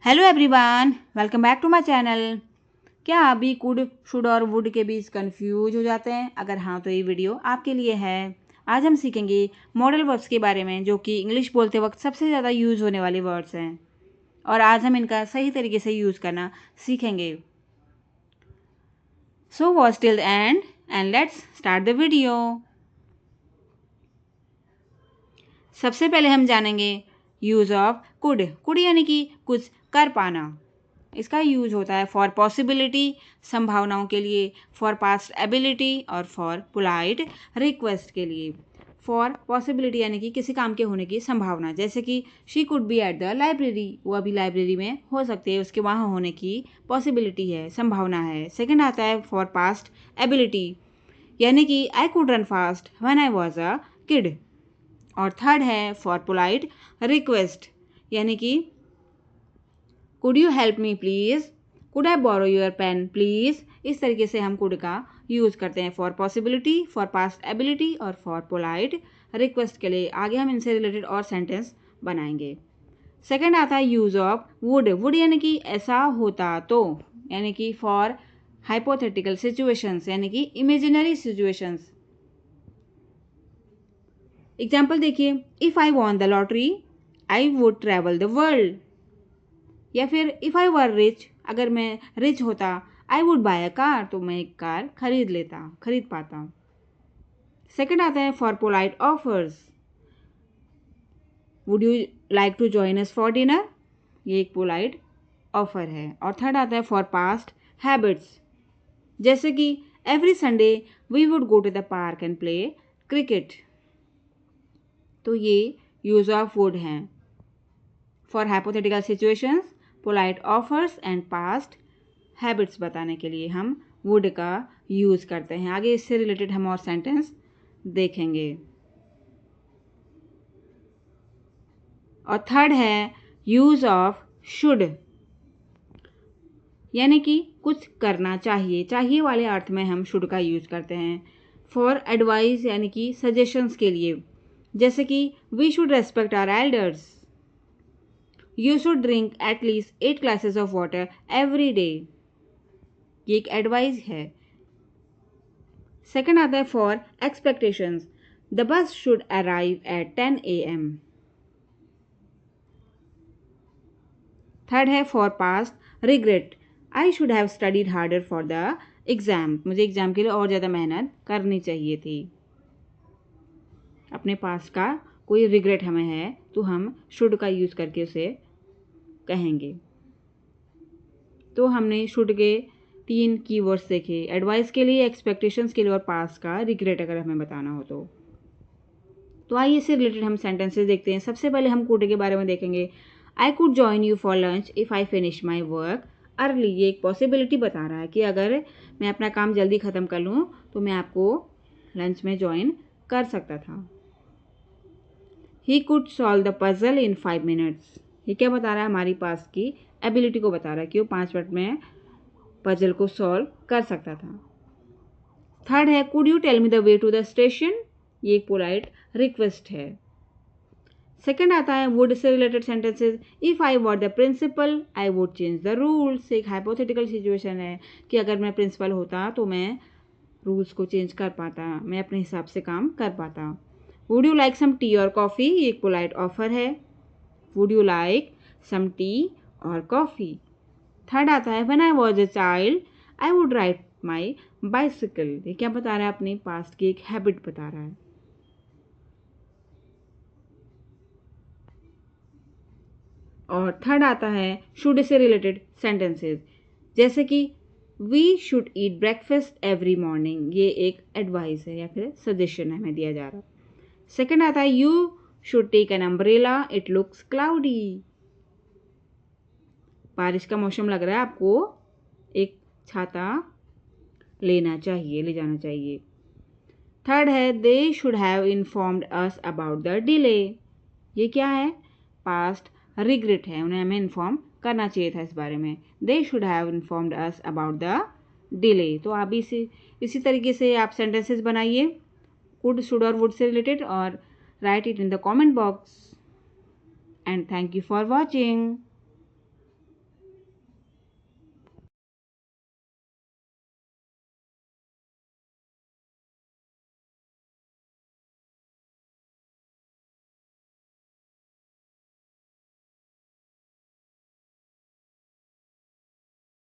Hello everyone, welcome back to my channel. क्या आप भी कुड, शुड और वुड के बीच कंफ्यूज हो जाते हैं? अगर हाँ तो ये वीडियो आपके लिए है। आज हम सीखेंगे मॉडल वर्ब्स के बारे में, जो कि इंग्लिश बोलते वक्त सबसे ज़्यादा यूज़ होने वाले वर्ड्स हैं, और आज हम इनका सही तरीके से यूज़ करना सीखेंगे। So watch till the end let's start the video. सबसे पहले हम जानेंगे यूज़ ऑफ कुड। कुड यानी कि कुछ कर पाना। इसका यूज होता है फॉर पॉसिबिलिटी, संभावनाओं के लिए, फॉर पास्ट एबिलिटी और फॉर पोलाइट रिक्वेस्ट के लिए। फॉर पॉसिबिलिटी यानी कि किसी काम के होने की संभावना, जैसे कि she could be at the library, वो अभी लाइब्रेरी में हो सकती है, उसके वहाँ होने की पॉसिबिलिटी है, संभावना है। सेकंड आता है फॉर पास्ट एबिलिटी, यानी कि I could run fast when I was a kid. और थर्ड है फॉर पोलाइट रिक्वेस्ट, यानी कि could you help me please, could I borrow your pen please. इस तरीके से हम कुड का यूज़ करते हैं for possibility, for past ability और फॉर पोलाइट रिक्वेस्ट के लिए। आगे हम इनसे रिलेटेड और सेंटेंस बनाएंगे। सेकेंड आता है यूज़ ऑफ वुड। वुड यानी कि ऐसा होता तो, यानी कि फॉर हाइपोथेटिकल सिचुएशंस, यानी कि इमेजिनरी सिचुएशंस। एग्जाम्पल देखिए, if I won the lottery I would travel the world. या फिर इफ़ आई वर रिच, अगर मैं रिच होता, I would buy a car, तो मैं एक कार खरीद पाता। सेकंड आता है for polite offers. Would you like to join us for dinner, ये एक पोलाइट ऑफर है। और थर्ड आता है फॉर पास्ट हैबिट्स, जैसे कि every Sunday we would go to the park and play cricket. तो ये यूज ऑफ वुड हैं for hypothetical situations, polite offers and past habits बताने के लिए हम वुड का यूज़ करते हैं। आगे इससे रिलेटेड हम और सेंटेंस देखेंगे। और थर्ड है यूज़ ऑफ शुड, यानी कि कुछ करना चाहिए, चाहिए वाले अर्थ में हम शुड का यूज़ करते हैं। फॉर एडवाइस, यानी कि सजेशंस के लिए, जैसे कि we should respect our elders, you should drink at least 8 glasses of water every day, ये एक एडवाइस है। सेकंड आता है for expectations, the bus should arrive at 10 AM। Third है for past regret, I should have studied harder for the exam, मुझे exam के लिए और ज़्यादा मेहनत करनी चाहिए थी। अपने पास का कोई रिग्रेट हमें है तो हम शुड का यूज़ करके उसे कहेंगे। तो हमने शुड के 3 कीवर्ड्स देखे, एडवाइस के लिए, एक्सपेक्टेशंस के लिए और पास का रिग्रेट अगर हमें बताना हो तो आइए इससे रिलेटेड हम सेंटेंसेस देखते हैं। सबसे पहले हम कुड के बारे में देखेंगे। I could join you for lunch if I finish my work early, ये एक पॉसिबिलिटी बता रहा है कि अगर मैं अपना काम जल्दी ख़त्म कर लूँ तो मैं आपको लंच में ज्वाइन कर सकता था। He could solve the puzzle in 5 minutes, ये क्या बता रहा है? हमारी पास की एबिलिटी को बता रहा है कि वो 5 मिनट में पजल को सॉल्व कर सकता था। थर्ड है could you tell me the way to the station, ये एक पोलाइट रिक्वेस्ट है। सेकंड आता है वुड से related sentences, if I were the principal I would change the rules, एक हाइपोथेटिकल सिचुएशन है कि अगर मैं प्रिंसिपल होता तो मैं रूल्स को चेंज कर पाता, मैं अपने हिसाब से काम कर पाता। Would you like some tea और कॉफ़ी, ये एक पोलाइट ऑफर है। Would you like some tea और कॉफ़ी। थर्ड आता है when I was a child I would ride my bicycle, ये क्या बता रहा है? अपने पास्ट की एक हैबिट बता रहा है। और थर्ड आता है शुड से रिलेटेड सेंटेंसेस, जैसे कि we should eat breakfast every morning, ये एक एडवाइस है या फिर सजेशन हमें दिया जा रहा है। सेकंड आता है you should take an umbrella it looks cloudy, बारिश का मौसम लग रहा है, आपको एक छाता ले जाना चाहिए। थर्ड है they should have informed us about the delay, ये क्या है? पास्ट रिग्रेट है, उन्हें हमें इन्फॉर्म करना चाहिए था इस बारे में। They should have informed us about the delay. तो आप इसी तरीके से आप सेंटेंसेस बनाइए कुड, शुड और वुड से रिलेटेड, और right it in the comment box. And thank you for watching.